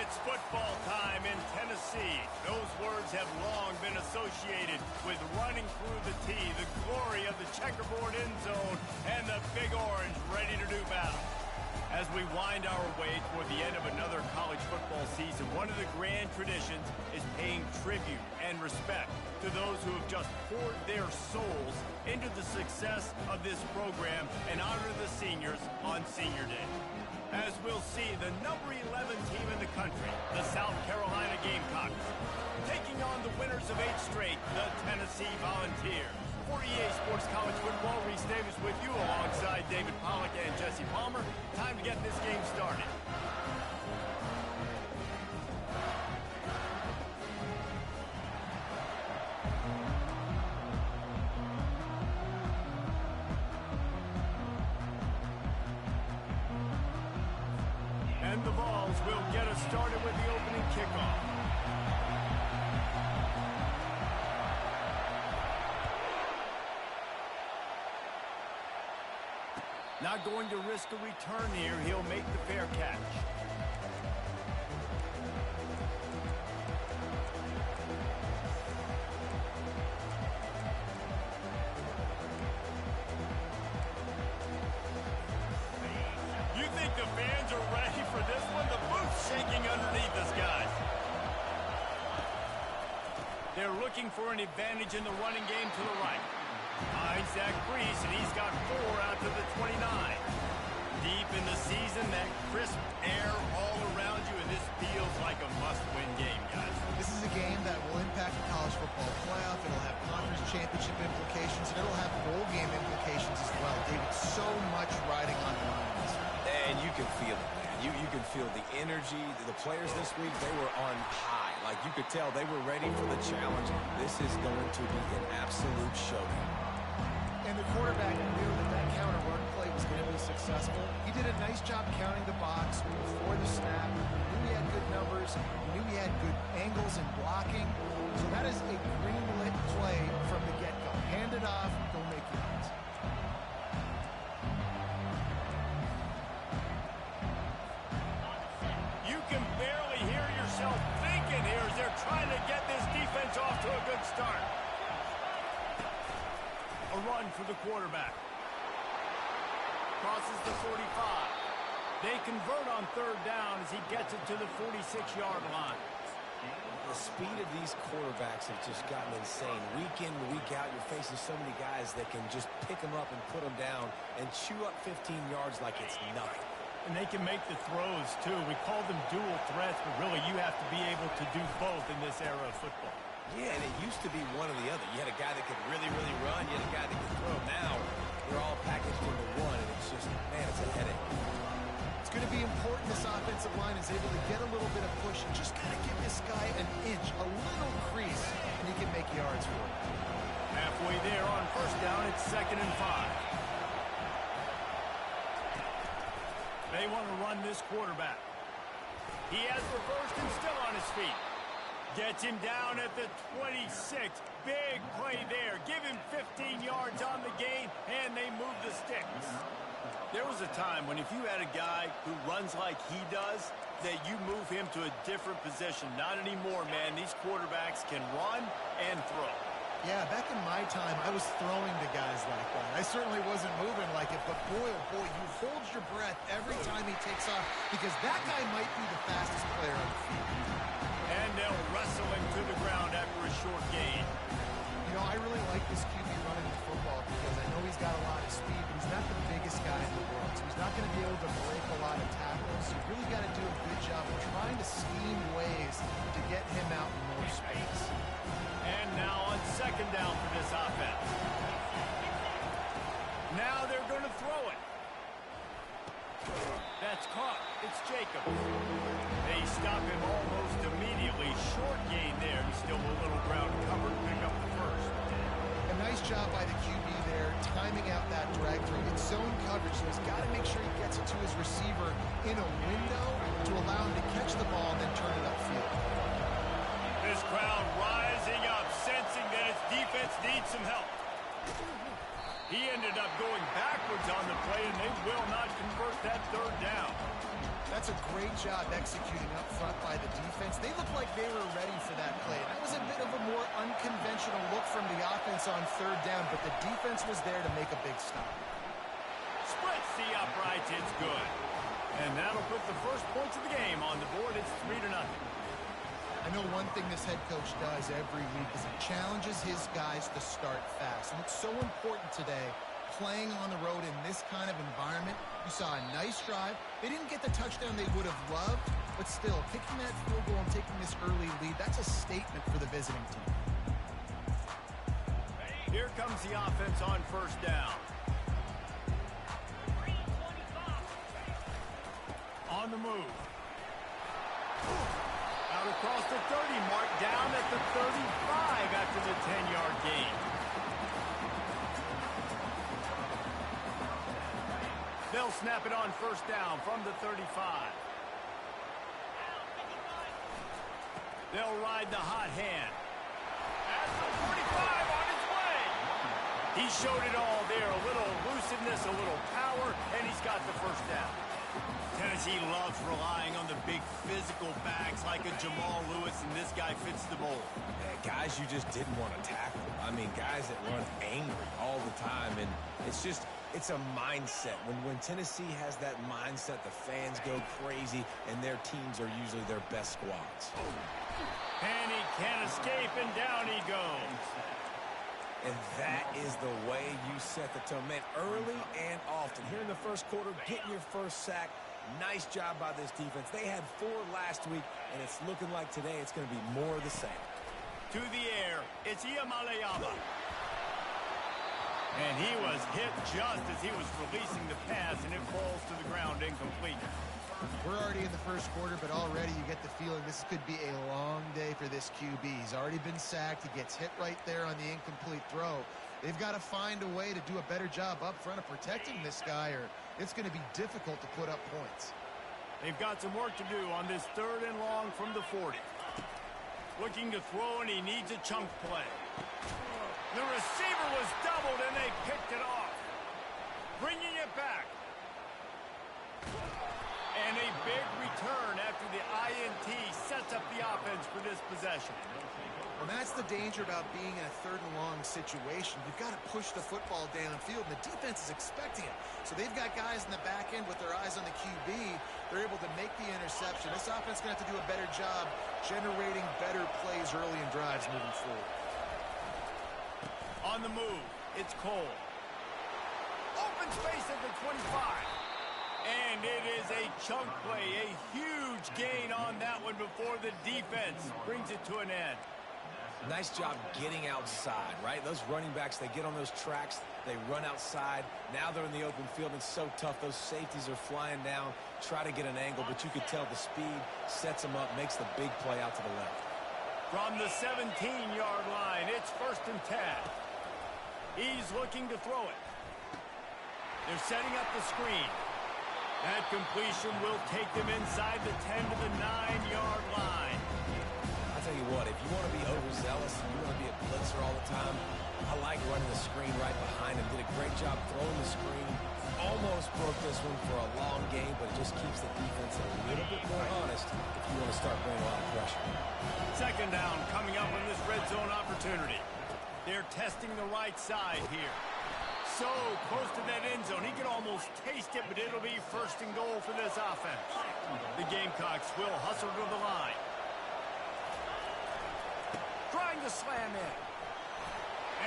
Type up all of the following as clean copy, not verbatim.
It's football time in Tennessee. Those words have long been associated with running through the tee, the glory of the checkerboard end zone, and the Big Orange ready to do battle. As we wind our way toward the end of another college football season, one of the grand traditions is paying tribute and respect to those who have just poured their souls into the success of this program and honor the seniors on Senior Day. As we'll see, the number 11 team in the country, the South Carolina Gamecocks, taking on the winners of 8 straight, the Tennessee Volunteers. For EA Sports College Football, Reese Davis with you alongside David Pollack and Jesse Palmer. Time to get this game started. And the Vols will get us started with the opening kickoff. Not going to risk a return here. He'll make the fair catch. You think the fans are ready for this one? The booth's shaking underneath us, guys. They're looking for an advantage in the running game to the right. Finds that crease, and he's got 4 out to the 29. Deep in the season, that crisp air all around you, and this feels like a must-win game, guys. This is a game that will impact the college football playoff. It'll have conference championship implications, and it'll have bowl game implications as well. David, so much riding on the lines. And you can feel it, man. You can feel the energy. The players this week, they were on high. Like, you could tell they were ready for the challenge. This is going to be an absolute showdown. And the quarterback knew that counter run play was going to be successful. He did a nice job counting the box before the snap. He knew he had good numbers. He knew he had good angles and blocking. So that is a green-lit play from the get-go. Hand it off, go make yards. You can barely hear yourself thinking here as they're trying to get this defense off to a good start. A run for the quarterback. Crosses the 45. They convert on 3rd down as he gets it to the 46-yard line. The speed of these quarterbacks has just gotten insane. Week in, week out, you're facing so many guys that can just pick them up and put them down and chew up 15 yards like it's nothing. And they can make the throws, too. We call them dual threats, but really you have to be able to do both in this era of football. Yeah, and it used to be one or the other. You had a guy that could really, really run. You had a guy that could throw. Now, they're all packaged into one, and it's just, man, it's a headache. It's going to be important this offensive line is able to get a little bit of push and just kind of give this guy an inch, a little crease, and he can make yards for it. Halfway there on 1st down, it's 2nd and 5. They want to run this quarterback. He has reversed and still on his feet. Gets him down at the 26. Big play there. Give him 15 yards on the gain, and they move the sticks. There was a time when if you had a guy who runs like he does, that you move him to a different position. Not anymore, man. These quarterbacks can run and throw. Yeah, back in my time, I was throwing to guys like that. I certainly wasn't moving like it, but boy, oh boy, you hold your breath every time he takes off because that guy might be the fastest player on the field. And they'll wrestle him to the ground after a short gain. You know, I really like this QB running the football because I know he's got a lot of speed, but he's not the biggest guy in the world. So he's not going to be able to break a lot of tackles. So you really got to do a good job of trying to scheme ways to get him out in more space. And now on 2nd down for this offense. Now they're going to throw it. That's caught. It's Jacobs. They stop him almost immediately. Short gain there. He's still a little ground covered. Pick up the 1st. A nice job by the QB there, timing out that drag through. It's zone coverage, so he's got to make sure he gets it to his receiver in a window to allow him to catch the ball and then turn it upfield. This crowd rising up, sensing that its defense needs some help. He ended up going backwards on the play, and they will not convert that 3rd down. That's a great job executing up front by the defense. They looked like they were ready for that play. That was a bit of a more unconventional look from the offense on third down, but the defense was there to make a big stop. Splits the uprights. It's good. And that'll put the first points of the game on the board. It's 3-0. I know one thing this head coach does every week is he challenges his guys to start fast. And it's so important today, playing on the road in this kind of environment. You saw a nice drive. They didn't get the touchdown they would have loved, but still, kicking that field goal and taking this early lead, that's a statement for the visiting team. Here comes the offense on first down. On the move. Out across the 30, marked down at the 35 after the 10-yard gain. They'll snap it on first down from the 35. They'll ride the hot hand. At the 45 on its way. He showed it all there. A little elusiveness, a little power, and he's got the first down. Tennessee loves relying on the big physical backs like a Jamal Lewis, and this guy fits the mold. Yeah, guys you just didn't want to tackle. I mean, guys that run angry all the time, and it's a mindset. When Tennessee has that mindset, the fans go crazy, and their teams are usually their best squads. And he can't escape, and down he goes. And that is the way you set the tone. Man, early and often. Here in the first quarter, getting your first sack. Nice job by this defense. They had 4 last week, and it's looking like today it's going to be more of the same. To the air, it's Iamaleava. And he was hit just as he was releasing the pass, and it falls to the ground incomplete. We're already in the first quarter, but already you get the feeling this could be a long day for this QB. He's already been sacked. He gets hit right there on the incomplete throw. They've got to find a way to do a better job up front of protecting this guy, or it's going to be difficult to put up points. They've got some work to do on this 3rd and long from the 40. Looking to throw, and he needs a chunk play. The receiver was doubled, and they picked it off. Bringing it back. And a big return after the INT sets up the offense for this possession. And that's the danger about being in a 3rd and long situation. You've got to push the football downfield, and the defense is expecting it. So they've got guys in the back end with their eyes on the QB. They're able to make the interception. This offense is going to have to do a better job generating better plays early in drives moving forward. On the move, it's Cole. Open space at the 25. And it is a chunk play, a huge gain on that one before the defense brings it to an end. Nice job getting outside, right? Those running backs, they get on those tracks, they run outside. Now they're in the open field. It's so tough. Those safeties are flying down, try to get an angle, but you could tell the speed sets them up, makes the big play out to the left. From the 17-yard line, it's 1st and 10. He's looking to throw it. They're setting up the screen. That completion will take them inside the 10 to the 9-yard line. I'll tell you what, if you want to be overzealous, you want to be a blitzer all the time, I like running the screen right behind him. Did a great job throwing the screen. Almost broke this one for a long game, but it just keeps the defense a little bit more honest if you want to start bringing a lot of pressure. 2nd down coming up on this red zone opportunity. They're testing the right side here. So close to that end zone. He can almost taste it, but it'll be 1st and goal for this offense. The Gamecocks will hustle to the line. Trying to slam in.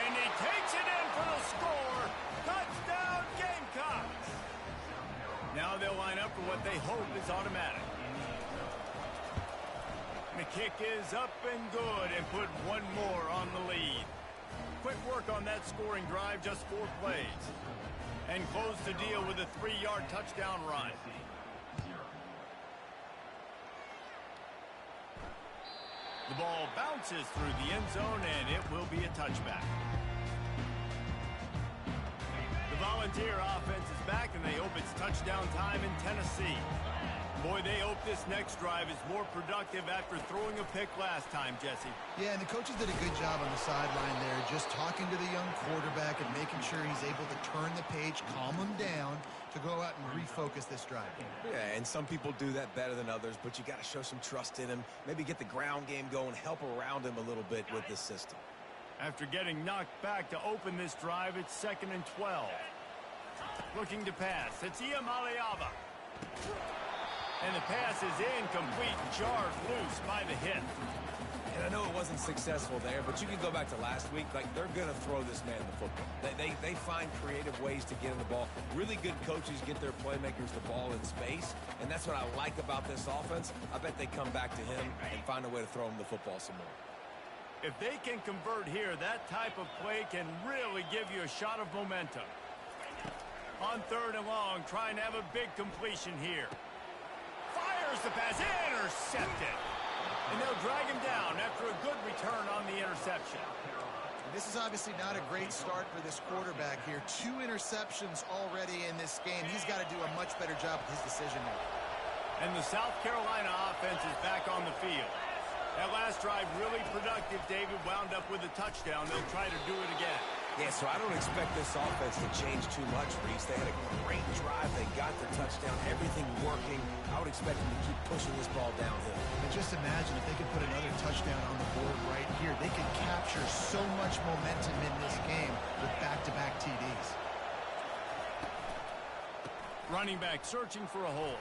And he takes it in for the score. Touchdown, Gamecocks. Now they'll line up for what they hope is automatic. The kick is up and good and put one more on the lead. Quick work on that scoring drive, just 4 plays. And close the deal with a 3-yard touchdown run. The ball bounces through the end zone, and it will be a touchback. The Volunteer offense is back, and they hope it's touchdown time in Tennessee. Boy, they hope this next drive is more productive after throwing a pick last time, Jesse. Yeah, and the coaches did a good job on the sideline there, just talking to the young quarterback and making sure he's able to turn the page, calm him down to go out and refocus this drive. Yeah, and some people do that better than others, but you got to show some trust in him. Maybe get the ground game going, help around him a little bit with this system. After getting knocked back to open this drive, it's 2nd and 12. Looking to pass. It's Iamaleava. And the pass is incomplete, jarred loose by the hit. And I know it wasn't successful there, but you can go back to last week. Like, they're going to throw this man the football. They find creative ways to get him the ball. Really good coaches get their playmakers the ball in space, and that's what I like about this offense. I bet they come back to him and find a way to throw him the football some more. If they can convert here, that type of play can really give you a shot of momentum. On 3rd and long, trying to have a big completion here. Fires the pass, intercepted. And they'll drag him down after a good return on the interception. This is obviously not a great start for this quarterback here. 2 interceptions already in this game. He's got to do a much better job with his decision making. And the South Carolina offense is back on the field. That last drive really productive. David wound up with a touchdown. They'll try to do it again. Yeah, so I don't expect this offense to change too much, Reese. They had a great drive. They got the touchdown. Everything working. I would expect them to keep pushing this ball downhill. And just imagine if they could put another touchdown on the board right here. They could capture so much momentum in this game with back-to-back TDs. Running back searching for a hole.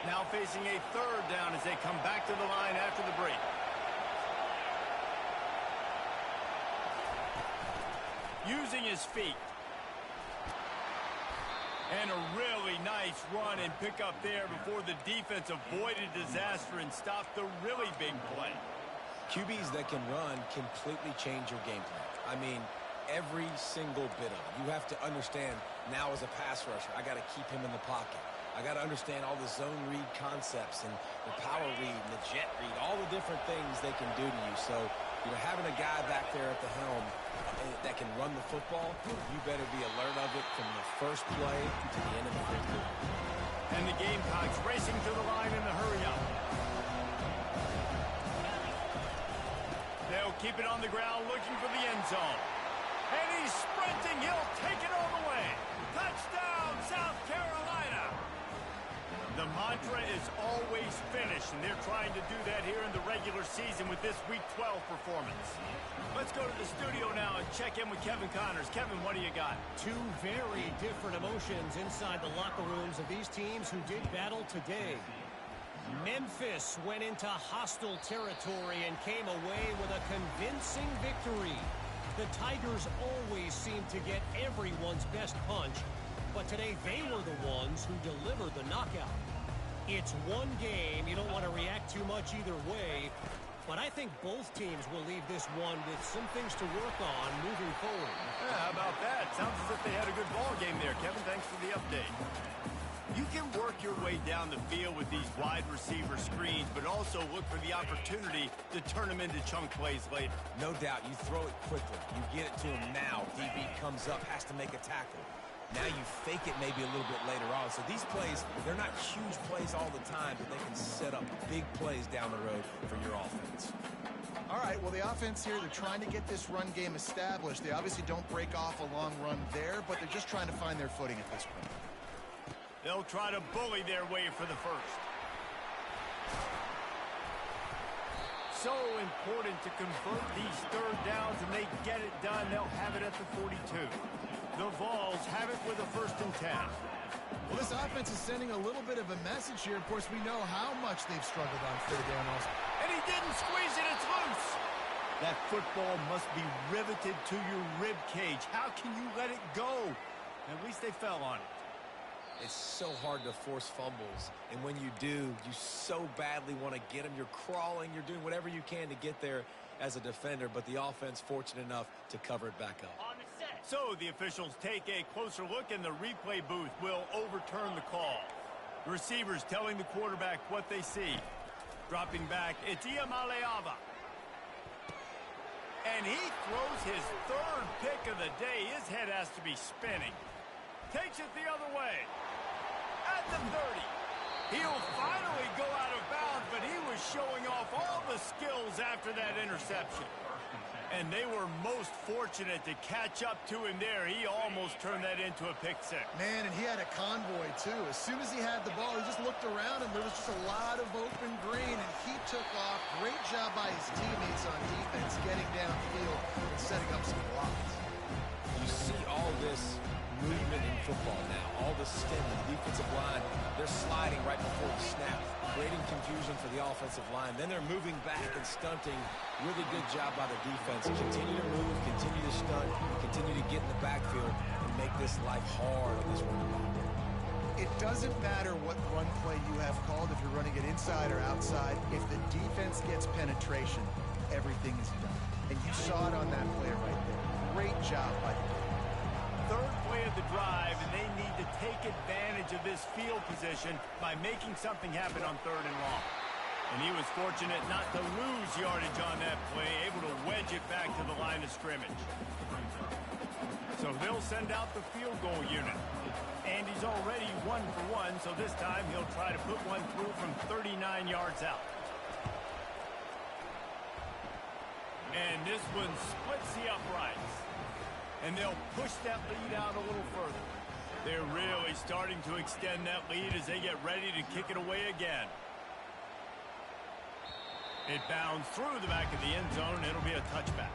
Now facing a 3rd down as they come back to the line after the break. Using his feet. And a really nice run and pick up there before the defense avoided disaster and stopped the really big play. QBs that can run completely change your game plan. I mean, every single bit of it. You have to understand now as a pass rusher, I got to keep him in the pocket. I got to understand all the zone read concepts and the power read and the jet read, all the different things they can do to you. So, you know, having a guy back there at the helm that can run the football, you better be alert of it from the first play to the end of the fifth quarter. And the Gamecocks racing to the line in the hurry-up. They'll keep it on the ground looking for the end zone. And he's sprinting. He'll take it all the way. Touchdown, South Carolina. The mantra is always finish, and they're trying to do that here in the regular season with this Week 12 performance. Let's go to the studio now and check in with Kevin Connors. Kevin, what do you got? 2 very different emotions inside the locker rooms of these teams who did battle today. Memphis went into hostile territory and came away with a convincing victory. The Tigers always seem to get everyone's best punch, but today they were the ones who delivered the knockout. It's one game. You don't want to react too much either way, but I think both teams will leave this one with some things to work on moving forward. Yeah, how about that? Sounds as if they had a good ball game there, Kevin. Thanks for the update. You can work your way down the field with these wide receiver screens, but also look for the opportunity to turn them into chunk plays later. No doubt, you throw it quickly. You get it to him now. DB comes up, has to make a tackle. Now you fake it maybe a little bit later on. So these plays, they're not huge plays all the time, but they can set up big plays down the road for your offense. All right, well, the offense here, they're trying to get this run game established. They obviously don't break off a long run there, but they're just trying to find their footing at this point. They'll try to bully their way for the first. So important to convert these 3rd downs, and they get it done. They'll have it at the 42. The Vols have it with a 1st and 10. Well, this offense is sending a little bit of a message here. Of course, we know how much they've struggled on 3rd down also. And he didn't squeeze it. It's loose. That football must be riveted to your rib cage. How can you let it go? At least they fell on it. It's so hard to force fumbles, and when you do, you so badly want to get them. You're crawling, you're doing whatever you can to get there as a defender, but the offense fortunate enough to cover it back up. So the officials take a closer look, and the replay booth will overturn the call. The receivers telling the quarterback what they see. Dropping back, it's Iamaleava. And he throws his third pick of the day. His head has to be spinning. Takes it the other way. At the 30. He'll finally go out of bounds, but he was showing off all the skills after that interception. And they were most fortunate to catch up to him there. He almost turned that into a pick six. Man, and he had a convoy, too. As soon as he had the ball, he just looked around, and there was just a lot of open green, and he took off. Great job by his teammates on defense, getting downfield and setting up some blocks. You see all this movement in football now, all the stemming, the defensive line, they're sliding right before the snap, creating confusion for the offensive line. Then they're moving back and stunting. Really good job by the defense. Continue to move, continue to stunt, continue to get in the backfield and make this life hard on this running back. It doesn't matter what run play you have called, if you're running it inside or outside. If the defense gets penetration, everything is done. And you saw it on that play right there. Great job by the defense. Third play of the drive, and they need to take advantage of this field position by making something happen on 3rd and long. And he was fortunate not to lose yardage on that play, able to wedge it back to the line of scrimmage. So they'll send out the field goal unit. And he's already 1 for 1, so this time he'll try to put one through from 39 yards out. And this one splits the uprights. And they'll push that lead out a little further. They're really starting to extend that lead as they get ready to kick it away again. It bounds through the back of the end zone, and it'll be a touchback.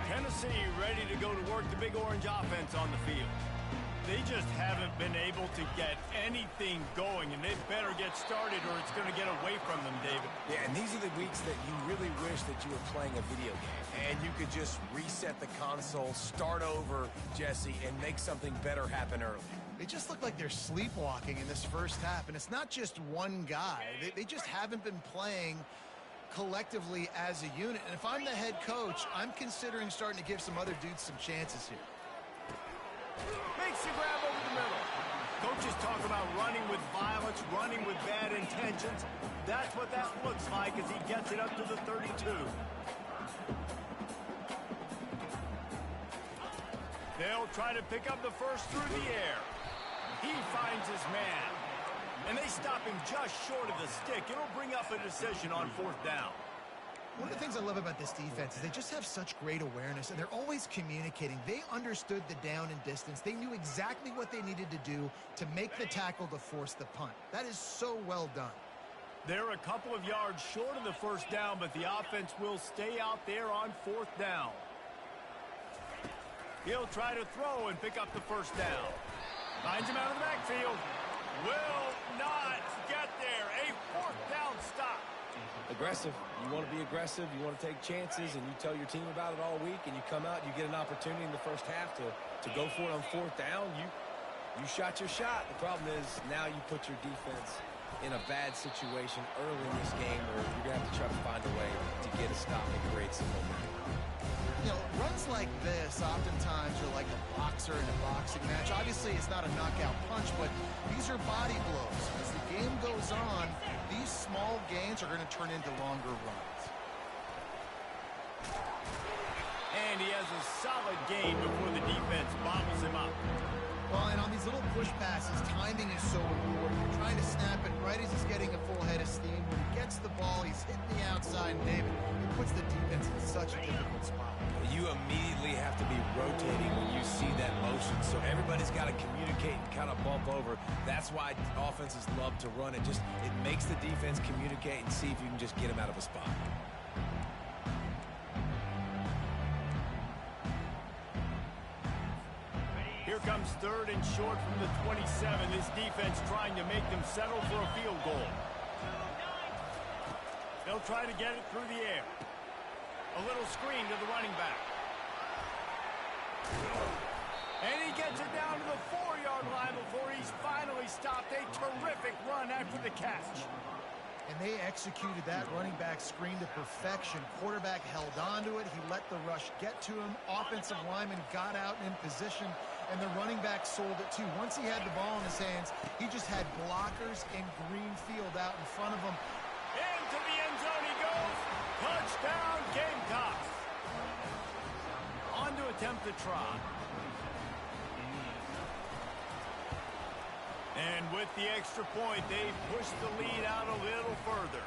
Tennessee ready to go to work the Big Orange offense on the field. They just haven't been able to get anything going, and they better get started or it's going to get away from them, David. Yeah, and these are the weeks that you really wish that you were playing a video game and you could just reset the console, start over, Jesse, and make something better happen early. They just look like they're sleepwalking in this first half, and it's not just one guy. They just haven't been playing collectively as a unit. And if I'm the head coach, I'm considering starting to give some other dudes some chances here. Makes the grab over the middle. Coaches talk about running with violence, running with bad intentions. That's what that looks like as he gets it up to the 32. They'll try to pick up the first through the air. He finds his man. And they stop him just short of the stick. It'll bring up a decision on 4th down. One of the things I love about this defense is they just have such great awareness, and they're always communicating. They understood the down and distance. They knew exactly what they needed to do to make the tackle to force the punt. That is so well done. They're a couple of yards short of the first down, but the offense will stay out there on 4th down. He'll try to throw and pick up the first down. Finds him out of the backfield. Will not get there. A 4th down stop. Aggressive. You want to be aggressive. You want to take chances, and you tell your team about it all week, and you come out and you get an opportunity in the first half to go for it on 4th down. You shot your shot. The problem is now you put your defense in a bad situation early in this game where you're going to have to try to find a way to get a stop and create some momentum. You know, runs like this oftentimes are like a boxer in a boxing match. Obviously, it's not a knockout punch, but these are body blows. As the game goes on, these small gains are going to turn into longer runs. And he has a solid gain before the defense bobbles him up. Well, and on these little push passes, timing is so important. You're trying to snap it right as he's getting a full head of steam. When he gets the ball, he's hitting the outside, and David, it puts the defense in such a difficult spot. You immediately have to be rotating when you see that motion, so everybody's got to communicate and kind of bump over. That's why offenses love to run it. It makes the defense communicate and see if you can just get them out of a spot. Here comes 3rd and short from the 27. This defense trying to make them settle for a field goal. They'll try to get it through the air. A little screen to the running back. And he gets it down to the 4-yard line before he's finally stopped. A terrific run after the catch. And they executed that running back screen to perfection. Quarterback held on to it. He let the rush get to him. Offensive lineman got out in position, and the running back sold it too. Once he had the ball in his hands, he just had blockers and green field out in front of him. Into the end zone he goes. Touchdown, Gamecocks. On to attempt the try. And with the extra point, they push the lead out a little further.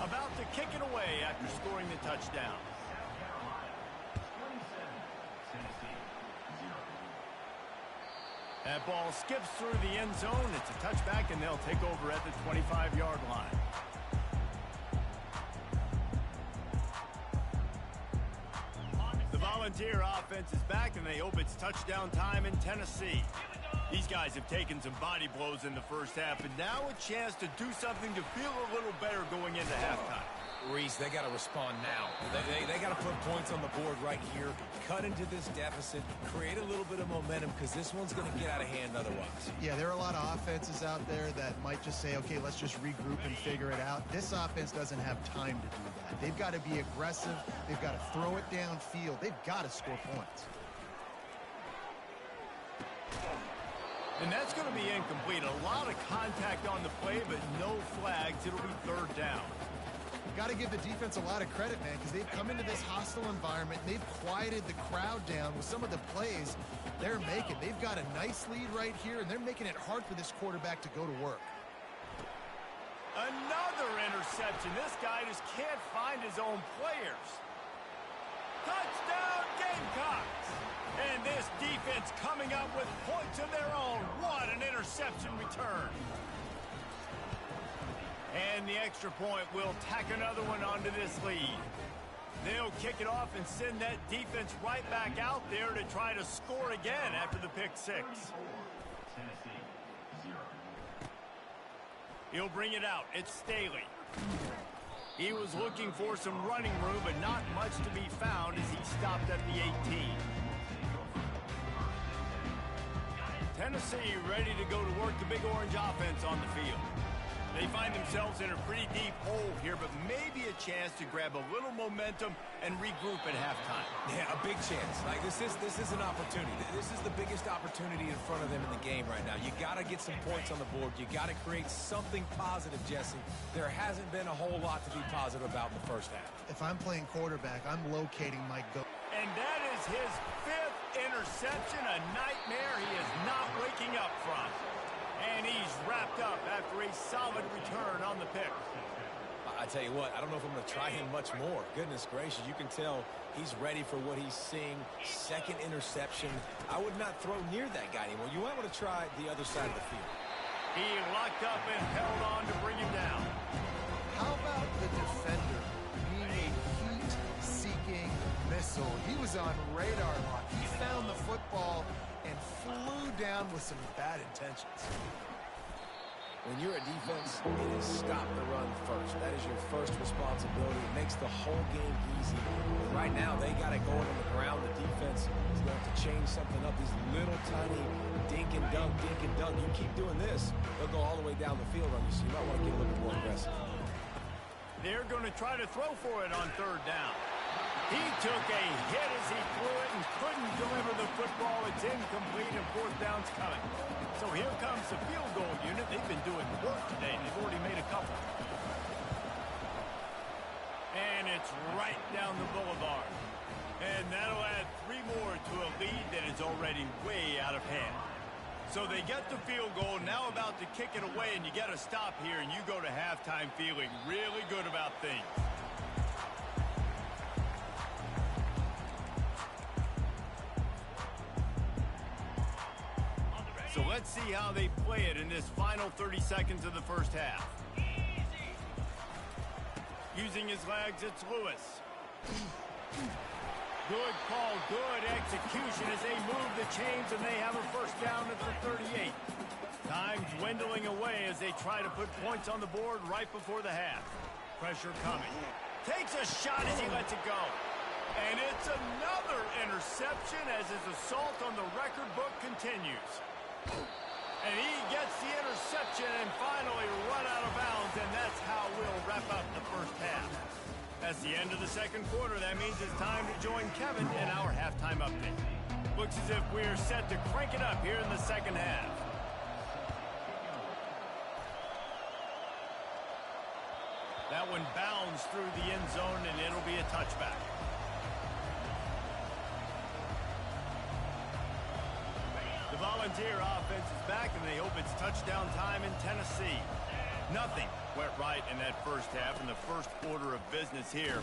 About to kick it away after scoring the touchdown. That ball skips through the end zone. It's a touchback, and they'll take over at the 25-yard line. The Volunteer offense is back, and they hope it's touchdown time in Tennessee. These guys have taken some body blows in the first half, and now a chance to do something to feel a little better going into halftime. Reese, they got to respond now. They got to put points on the board right here, cut into this deficit, create a little bit of momentum, because this one's going to get out of hand otherwise. Yeah, there are a lot of offenses out there that might just say, okay, let's just regroup and figure it out. This offense doesn't have time to do that. They've got to be aggressive. They've got to throw it downfield. They've got to score points. And that's going to be incomplete. A lot of contact on the play, but no flags. It'll be third down. Got to give the defense a lot of credit, man, because they've come into this hostile environment. They've quieted the crowd down with some of the plays they're making. They've got a nice lead right here, and they're making it hard for this quarterback to go to work. Another interception. This guy just can't find his own players. Touchdown, Gamecocks! And this defense coming up with points of their own. What an interception return. And the extra point will tack another one onto this lead. They'll kick it off and send that defense right back out there to try to score again after the pick six. He'll bring it out. It's Staley. He was looking for some running room, but not much to be found as he stopped at the 18. Tennessee ready to go to work the Big Orange offense on the field. They find themselves in a pretty deep hole here, but maybe a chance to grab a little momentum and regroup at halftime. Yeah, a big chance. Like this is an opportunity. This is the biggest opportunity in front of them in the game right now. You got to get some points on the board. You got to create something positive, Jesse. There hasn't been a whole lot to be positive about in the first half. If I'm playing quarterback, I'm locating my go. And that is his 5th interception, a nightmare he is not waking up from. And he's wrapped up after a solid return on the pick. I tell you what, I don't know if I'm going to try him much more. Goodness gracious, you can tell he's ready for what he's seeing. 2nd interception. I would not throw near that guy anymore. You might want to try the other side of the field. He locked up and held on to bring him down. How about the defender being a heat-seeking missile? He was on radar lock. He found the football and flew down with some bad intentions. When you're a defense, it is stop the run first. That is your first responsibility. It makes the whole game easy. Right now, they got it going on the ground. The defense is going to change something up. These little tiny dink and dunk, dink and dunk. You keep doing this, they'll go all the way down the field on you, so you might want to get a little bit more aggressive. They're going to try to throw for it on 3rd down. He took a hit as he threw it and couldn't deliver the football. It's incomplete and 4th down's coming. So here comes the field goal unit. They've been doing work today. They've already made a couple. And it's right down the boulevard. And that'll add 3 more to a lead that is already way out of hand. So they get the field goal, now about to kick it away, and you get a stop here, and you go to halftime feeling really good about things. So let's see how they play it in this final 30 seconds of the first half. Using his legs, it's Lewis. Good call, good execution as they move the chains and they have a 1st down at the 38. Time dwindling away as they try to put points on the board right before the half. Pressure coming. Takes a shot as he lets it go. And it's another interception as his assault on the record book continues. And he gets the interception and finally run out of bounds, and that's how we'll wrap up the first half. That's the end of the second quarter. That means it's time to join Kevin in our halftime update. Looks as if we're set to crank it up here in the second half. That one bounds through the end zone, and it'll be a touchback. The Volunteer offense is back, and they hope it's touchdown time in Tennessee. Nothing went right in that first half in the first order of business here.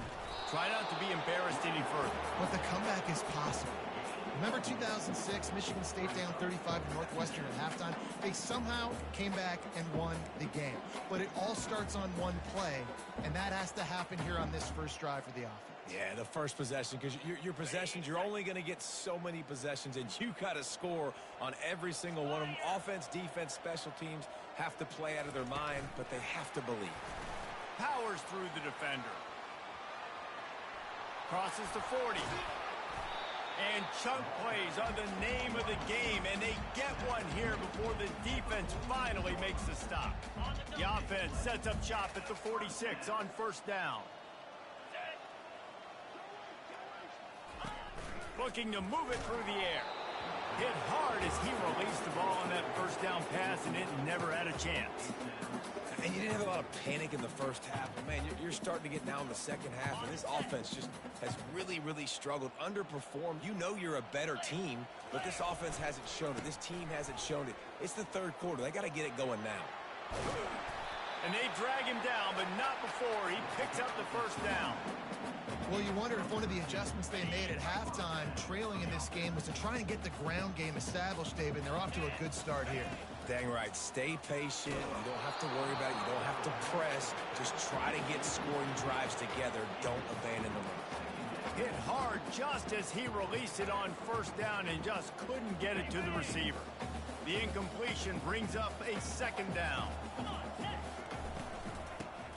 Try not to be embarrassed any further. But the comeback is possible. Remember 2006, Michigan State down 35 to Northwestern at halftime? They somehow came back and won the game. But it all starts on one play, and that has to happen here on this first drive for the offense. Yeah, the first possession, because your possessions, you're only going to get so many possessions, and you got to score on every single one of them. Offense, defense, special teams have to play out of their mind, but they have to believe. Powers through the defender. Crosses the 40. And chunk plays are the name of the game, and they get one here before the defense finally makes the stop. The offense sets up shop at the 46 on first down. Looking to move it through the air. Hit hard as he released the ball on that first down pass, and it never had a chance. And you didn't have a lot of panic in the first half. But man, you're starting to get now in the second half, and this offense just has really, really struggled, underperformed. You know you're a better team, but this offense hasn't shown it. This team hasn't shown it. It's the third quarter. They got to get it going now. And they drag him down, but not before he picks up the first down. Well, you wonder if one of the adjustments they made at halftime, trailing in this game, was to try and get the ground game established, David. They're off to a good start here. Dang right. Stay patient. You don't have to worry about it. You don't have to press. Just try to get scoring drives together. Don't abandon the run. Hit hard just as he released it on first down and just couldn't get it to the receiver. The incompletion brings up a second down.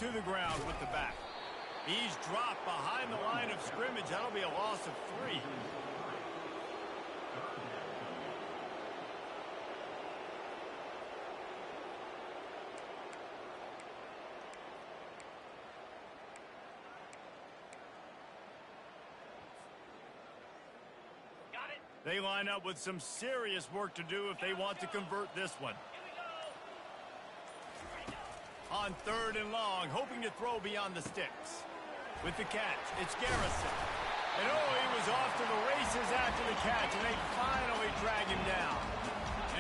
To the ground with the back. He's dropped behind the line of scrimmage. That'll be a loss of 3. They line up with some serious work to do if they want to convert this one. On third and long, hoping to throw beyond the sticks. With the catch, it's Garrison. And oh, he was off to the races after the catch, and they finally drag him down.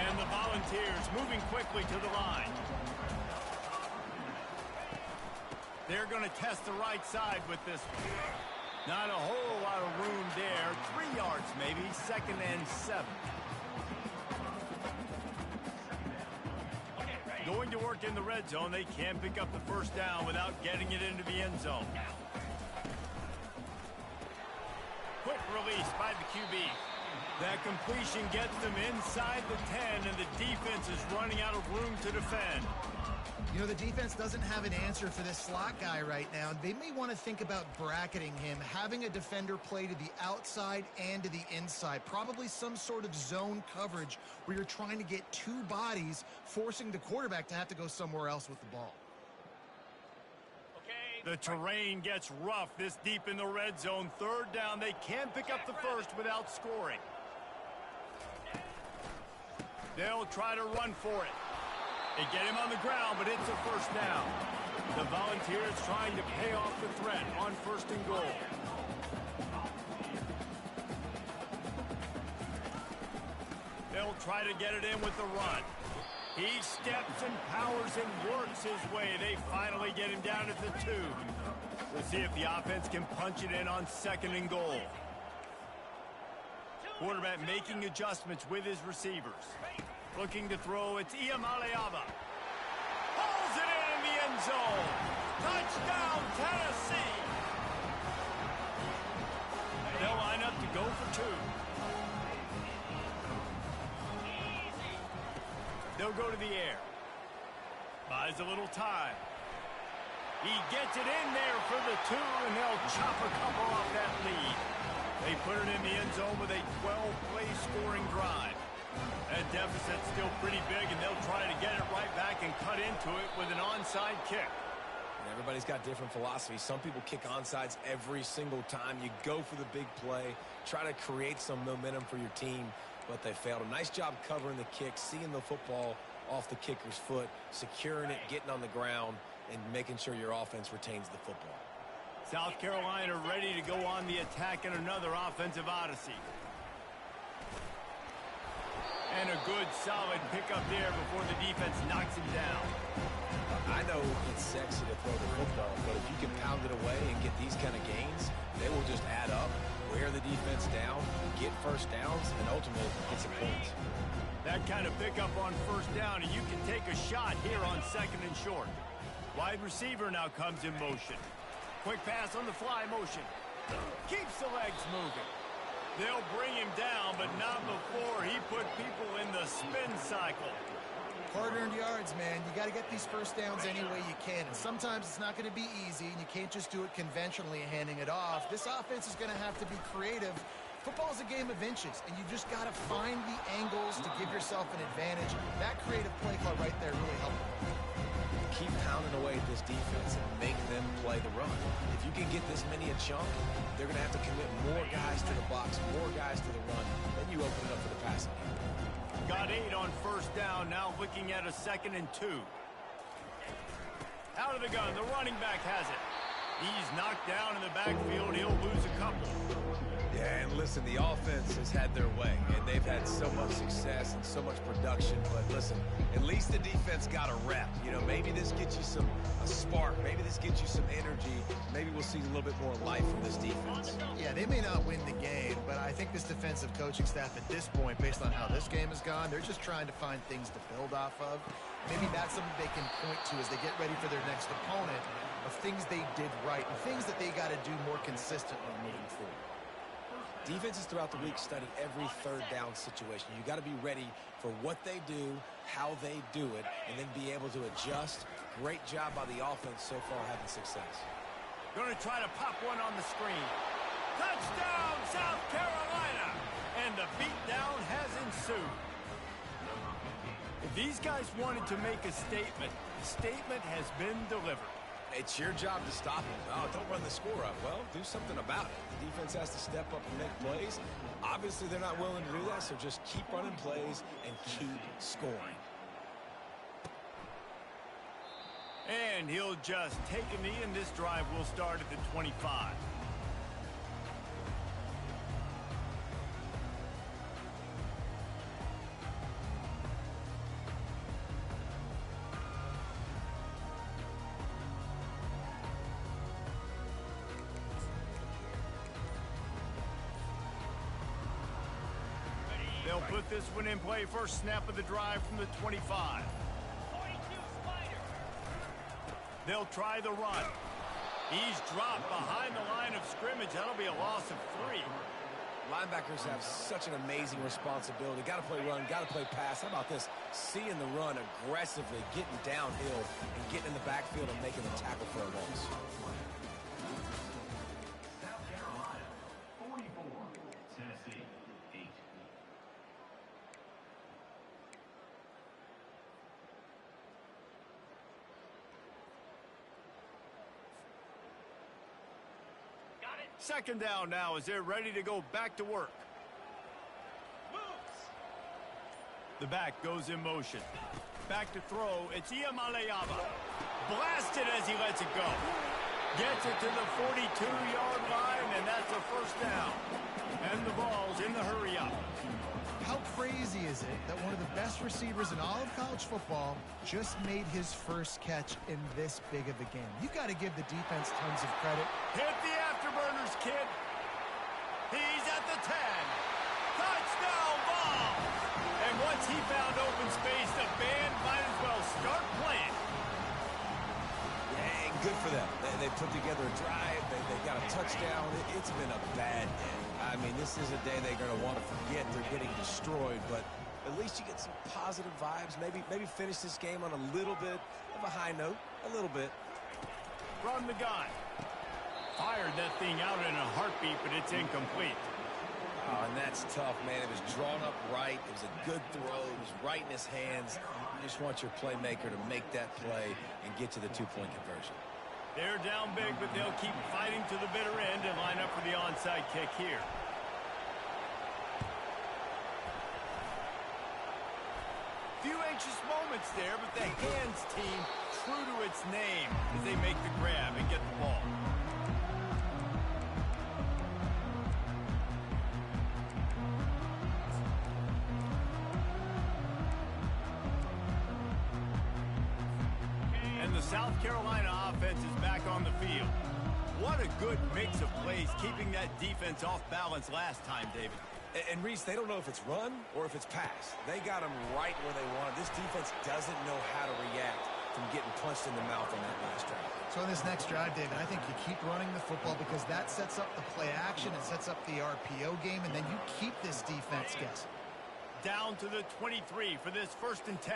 And the Volunteers moving quickly to the line. They're going to test the right side with this one. Not a whole lot of room there. 3 yards maybe, 2nd and 7. Going to work in the red zone. They can pick up the first down without getting it into the end zone. Quick release by the QB. That completion gets them inside the 10, and the defense is running out of room to defend. You know, the defense doesn't have an answer for this slot guy right now. They may want to think about bracketing him, having a defender play to the outside and to the inside. Probably some sort of zone coverage where you're trying to get 2 bodies, forcing the quarterback to have to go somewhere else with the ball. The terrain gets rough this deep in the red zone. Third down, they can pick up the first without scoring. They'll try to run for it. They get him on the ground, but it's a first down. The Volunteers trying to pay off the threat on 1st and goal. They'll try to get it in with the run. He steps and powers and works his way. They finally get him down at the 2. We'll see if the offense can punch it in on 2nd and goal. Quarterback making adjustments with his receivers. Looking to throw, it's Iamaleava. Pulls it in the end zone. Touchdown, Tennessee. They'll line up to go for 2. They'll go to the air. Buys a little time. He gets it in there for the 2, and they'll chop a couple off that lead. They put it in the end zone with a 12-play scoring drive. That deficit's still pretty big, and they'll try to get it right back and cut into it with an onside kick. And everybody's got different philosophies. Some people kick onsides every single time. You go for the big play, try to create some momentum for your team, but they failed. A nice job covering the kick, seeing the football off the kicker's foot, securing it, getting on the ground, and making sure your offense retains the football. South Carolina ready to go on the attack in another offensive odyssey. And a good, solid pickup there before the defense knocks him down. I know it's sexy to throw the football, but if you can pound it away and get these kind of gains, they will just add up, wear the defense down, get first downs, and ultimately get some points. That kind of pickup on first down, and you can take a shot here on 2nd and short. Wide receiver now comes in motion. Quick pass on the fly motion. Keeps the legs moving. They'll bring him down, but not before he put people in the spin cycle. Hard-earned yards, man. You got to get these first downs any way you can. And sometimes it's not going to be easy, and you can't just do it conventionally handing it off. This offense is going to have to be creative. Football is a game of inches, and you just got to find the angles to give yourself an advantage. That creative play call right there really helped. Keep pounding away at this defense and make them play the run. If you can get this many a chunk, they're going to have to commit more guys to the box, more guys to the run. Then you open it up for the passing game. Got 8 on first down, now looking at a 2nd and 2. Out of the gun, the running back has it. He's knocked down in the backfield. He'll lose a couple. Yeah, and listen, the offense has had their way, and they've had so much success and so much production. But listen, at least the defense got a rep. You know, maybe this gets you a spark. Maybe this gets you some energy. Maybe we'll see a little bit more life from this defense. Yeah, they may not win the game, but I think this defensive coaching staff at this point, based on how this game has gone, they're just trying to find things to build off of. Maybe that's something they can point to as they get ready for their next opponent, of things they did right and things that they got to do more consistently moving forward. Defenses throughout the week study every third down situation. You got to be ready for what they do, how they do it, and then be able to adjust. Great job by the offense so far having success. Going to try to pop one on the screen. Touchdown, South Carolina! And the beatdown has ensued. If these guys wanted to make a statement, the statement has been delivered. It's your job to stop them. Oh, don't run the score up. Well, do something about it. The defense has to step up and make plays. Obviously, they're not willing to do that, so just keep running plays and keep scoring. And he'll just take a knee, and this drive will start at the 25. They'll put this one in play. First snap of the drive from the 25. They'll try the run. He's dropped behind the line of scrimmage. That'll be a loss of 3. Linebackers have such an amazing responsibility. Got to play run, got to play pass. How about this? Seeing the run aggressively, getting downhill, and getting in the backfield and making the tackle for a loss. South Carolina, 44. Tennessee, 8. Second down now as they're ready to go back to work. The back goes in motion. Back to throw. It's Iamaleava. Blasted as he lets it go. Gets it to the 42-yard line, and that's a first down. And the ball's in the hurry-up. How crazy is it that one of the best receivers in all of college football just made his first catch in this big of a game? You got to give the defense tons of credit. Hit the afterburners, kid. He's at the 10. Touchdown ball. And once he found open space, the band might as well start playing. Yeah, and good for them. They put together a drive. They got a touchdown. It's been a bad day. I mean, this is a day they're going to want to forget. They're getting destroyed, but at least you get some positive vibes. Maybe finish this game on a little bit of a high note. A little bit. From the gun. Fired that thing out in a heartbeat, but it's incomplete. Oh, and that's tough, man. It was drawn up right. It was a good throw. It was right in his hands. You just want your playmaker to make that play and get to the two-point conversion. They're down big, but they'll keep fighting to the bitter end and line up for the onside kick here. Few anxious moments there, but the hands team true to its name as they make the grab and get the ball. And the South Carolina offense is back on the field. What a good mix of plays, keeping that defense off balance last time, David. And Reese, they don't know if it's run or if it's pass. They got them right where they want it. This defense doesn't know how to react from getting punched in the mouth on that last drive. So in this next drive, David, I think you keep running the football because that sets up the play action. It sets up the RPO game, and then you keep this defense guessing. Down to the 23 for this 1st and 10.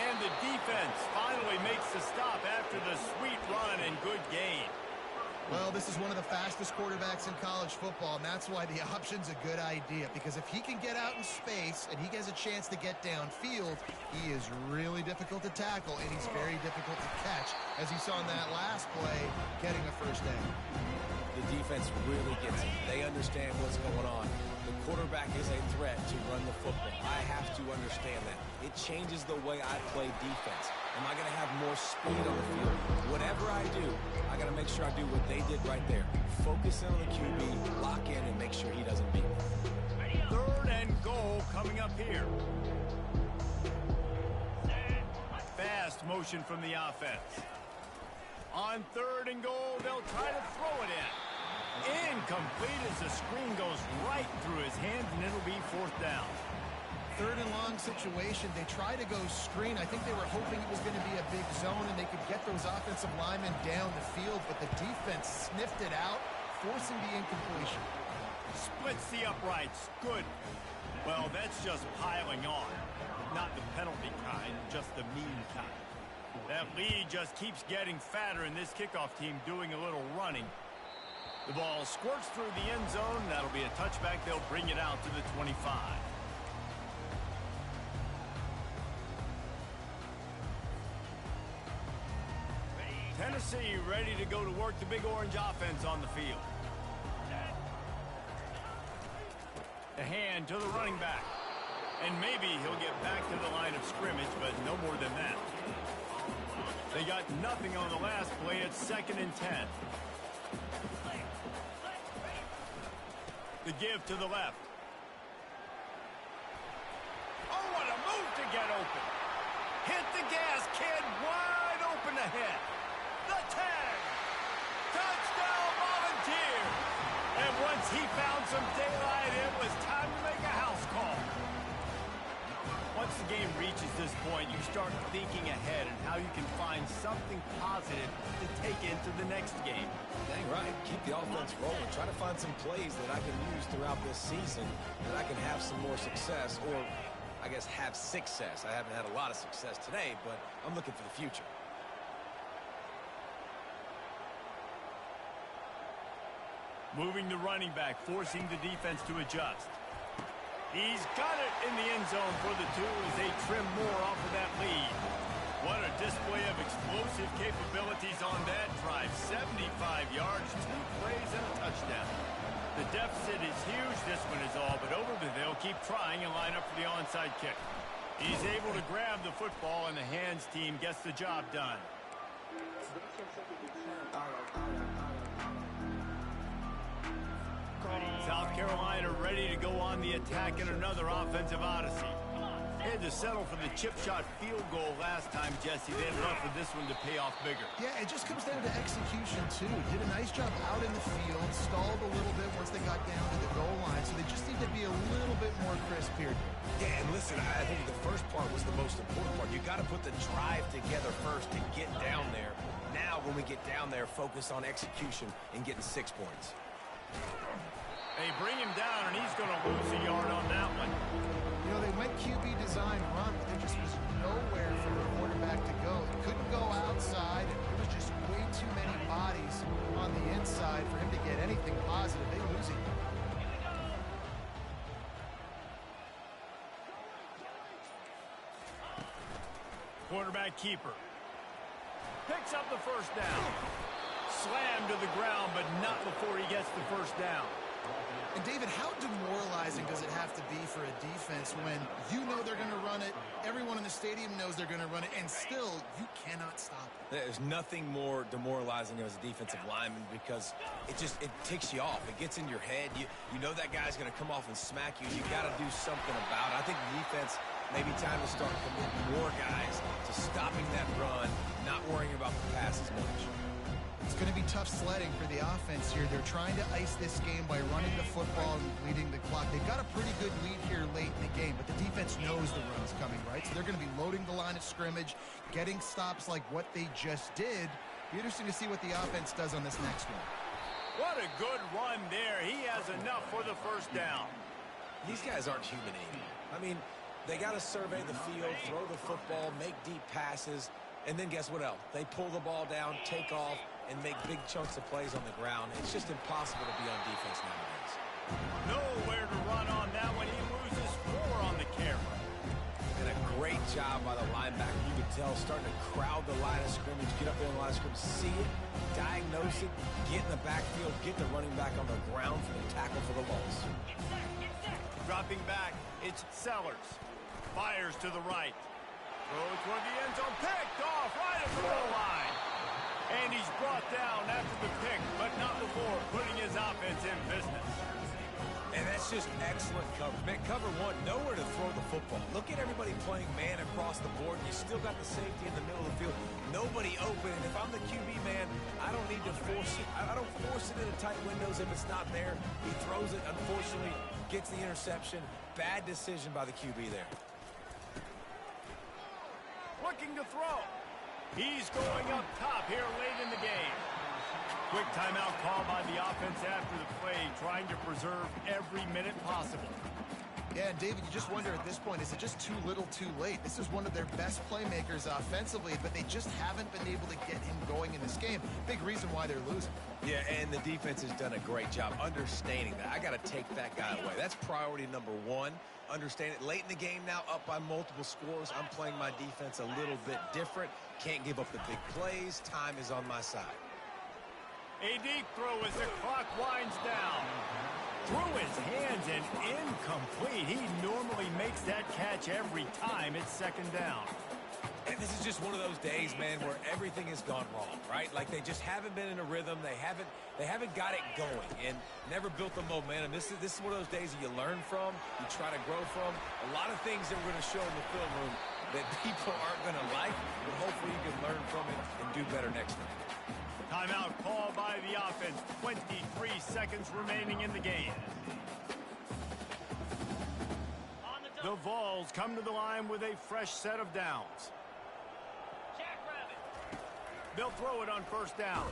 And the defense finally makes the stop after the sweet run and good gain. Well, this is one of the fastest quarterbacks in college football, and that's why the option's a good idea. Because if he can get out in space and he has a chance to get downfield, he is really difficult to tackle, and he's very difficult to catch, as you saw in that last play, getting a first down. The defense really gets it. They understand what's going on. The quarterback is a threat to run the football. I have to understand that. It changes the way I play defense. Am I going to have more speed on the field? Whatever I do, I got to make sure I do what they did right there. Focus in on the QB, lock in, and make sure he doesn't beat me. 3rd and goal coming up here. Fast motion from the offense. On 3rd and goal, they'll try to throw it in. Incomplete as the screen goes right through his hands, and it'll be 4th down. 3rd and long situation. They try to go screen. I think they were hoping it was going to be a big zone and they could get those offensive linemen down the field, but the defense sniffed it out, forcing the incompletion. Splits the uprights. Good. Well, that's just piling on. Not the penalty kind, just the mean kind. That lead just keeps getting fatter, and this kickoff team doing a little running. The ball squirts through the end zone. That'll be a touchback. They'll bring it out to the 25. Tennessee ready to go to work the Big Orange offense on the field. The hand to the running back. And maybe he'll get back to the line of scrimmage, but no more than that. They got nothing on the last play. It's 2nd and 10. The give to the left. Oh, what a move to get open. Hit the gas, kid. Wide open ahead. The tag. Touchdown, Volunteers. And once he found some daylight, it was time to make a house call. Once the game reaches this point, you start thinking ahead and how you can find something positive to take into the next game. Dang right. Keep the offense rolling. Try to find some plays that I can use throughout this season that I can have some more success, or I guess have success. I haven't had a lot of success today, but I'm looking for the future. Moving the running back, forcing the defense to adjust. He's got it in the end zone for the 2 as they trim more off of that lead. What a display of explosive capabilities on that drive. 75 yards, 2 plays, and a touchdown. The deficit is huge. This one is all but over, but they'll keep trying and line up for the onside kick. He's able to grab the football, and the hands team gets the job done. South Carolina ready to go on the attack in another offensive odyssey. They had to settle for the chip shot field goal last time, Jesse. They had enough for this one to pay off bigger. Yeah, it just comes down to execution, too. Did a nice job out in the field, stalled a little bit once they got down to the goal line, so they just need to be a little bit more crisp here. Yeah, and listen, I think the first part was the most important part. You got to put the drive together first to get down there. Now, when we get down there, focus on execution and getting 6 points. They bring him down, and he's going to lose a yard on that one. You know, they went QB design run, but there just was nowhere for the quarterback to go. He couldn't go outside, and there was just way too many bodies on the inside for him to get anything positive. They lose him. Quarterback keeper. Picks up the first down. Slammed to the ground, but not before he gets the first down. And David, how demoralizing does it have to be for a defense when you know they're going to run it, everyone in the stadium knows they're going to run it, and still you cannot stop it? There's nothing more demoralizing as a defensive lineman because it ticks you off. It gets in your head. You know that guy's going to come off and smack you. You got to do something about it. I think the defense maybe time to start committing more guys to stopping that run, not worrying about the pass as much. It's going to be tough sledding for the offense here. They're trying to ice this game by running the football and bleeding the clock. They've got a pretty good lead here late in the game, but the defense knows the run's coming, right? So they're going to be loading the line of scrimmage, getting stops like what they just did. Be interesting to see what the offense does on this next one. What a good run there. He has enough for the first down. These guys aren't human anymore. I mean, they got to survey the field, throw the football, make deep passes, and then guess what else? They pull the ball down, take off, and make big chunks of plays on the ground. It's just impossible to be on defense nowadays. Nowhere to run on that one. He loses 4 on the carry. And a great job by the linebacker. You can tell starting to crowd the line of scrimmage, get up there in the line of scrimmage, see it, diagnose it, get in the backfield, get the running back on the ground for the tackle for the loss. Dropping back, it's Sellers. Fires to the right. Throws toward the end zone. Picked off right at the goal line. And he's brought down after the pick, but not before putting his offense in business. And that's just excellent coverage. Man, cover one, nowhere to throw the football. Look at everybody playing man across the board. You still got the safety in the middle of the field. Nobody open. And if I'm the QB man, I don't need to force it. I don't force it into tight windows if it's not there. He throws it, unfortunately, gets the interception. Bad decision by the QB there. Looking to throw. He's going up top here late in the game. Quick timeout call by the offense after the play, trying to preserve every minute possible. Yeah, and David, you just wonder at this point, is it just too little too late? This is one of their best playmakers offensively, but they just haven't been able to get him going in this game. Big reason why they're losing. Yeah, and the defense has done a great job understanding that. I got to take that guy away. That's priority number one. Understand it. Late in the game now, up by multiple scores. I'm playing my defense a little bit different. Can't give up the big plays. Time is on my side. A deep throw as the clock winds down. Through his hands and incomplete. He normally makes that catch every time it's second down. And this is just one of those days, man, where everything has gone wrong, right? Like they just haven't been in a rhythm. They haven't got it going and never built the momentum. This is one of those days that you learn from, you try to grow from. A lot of things that we're going to show in the film room that people aren't going to like, but hopefully you can learn from it and do better next time. Timeout call by the offense. 23 seconds remaining in the game. The Vols come to the line with a fresh set of downs. They'll throw it on first down.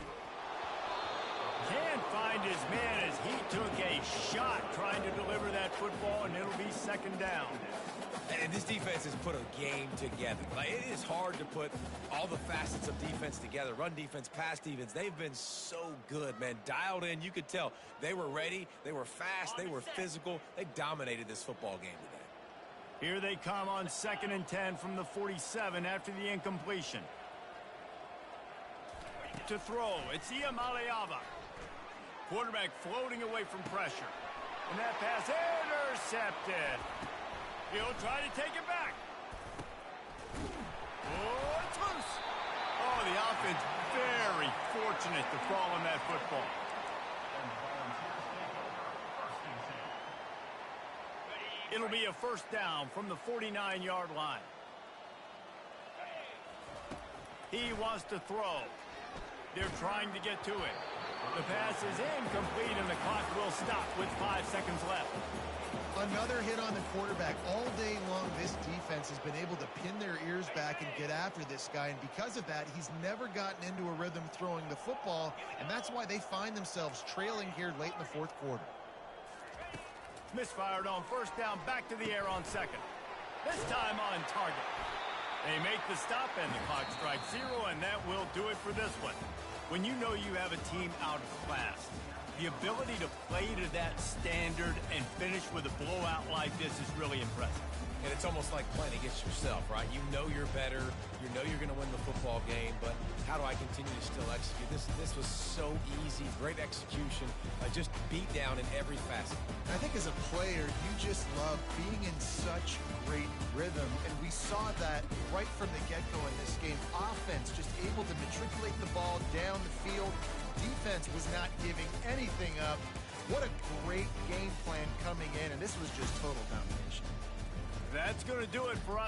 Can't find his man as he took a shot trying to deliver that football, and it'll be second down. And this defense has put a game together. Like, it is hard to put all the facets of defense together. Run defense, pass defense. They've been so good, man. Dialed in. You could tell they were ready. They were fast. They were physical. They dominated this football game today. Here they come on 2nd and 10 from the 47 after the incompletion. To throw, it's Iamaleava. Quarterback floating away from pressure. And that pass intercepted. He'll try to take it back. Oh, it's loose. Oh, the offense very fortunate to fall on that football. It'll be a first down from the 49-yard line. He wants to throw. They're trying to get to it. The pass is incomplete, and the clock will stop with 5 seconds left. Another hit on the quarterback. All day long, this defense has been able to pin their ears back and get after this guy, and because of that, he's never gotten into a rhythm throwing the football, and that's why they find themselves trailing here late in the fourth quarter. Misfired on first down, back to the air on second. This time on target. They make the stop, and the clock strikes 0, and that will do it for this one. When you know you have a team outclassed, the ability to play to that standard and finish with a blowout like this is really impressive. And it's almost like playing against yourself, right? You know you're better. You know you're going to win the football game, but how do I continue to still execute? This was so easy. Great execution. Just beat down in every facet. I think as a player, you just love being in such great rhythm, and we saw that right from the get-go in this game. Offense just able to matriculate the ball down the field. Defense was not giving anything up. What a great game plan coming in, and this was just total domination. That's going to do it for us.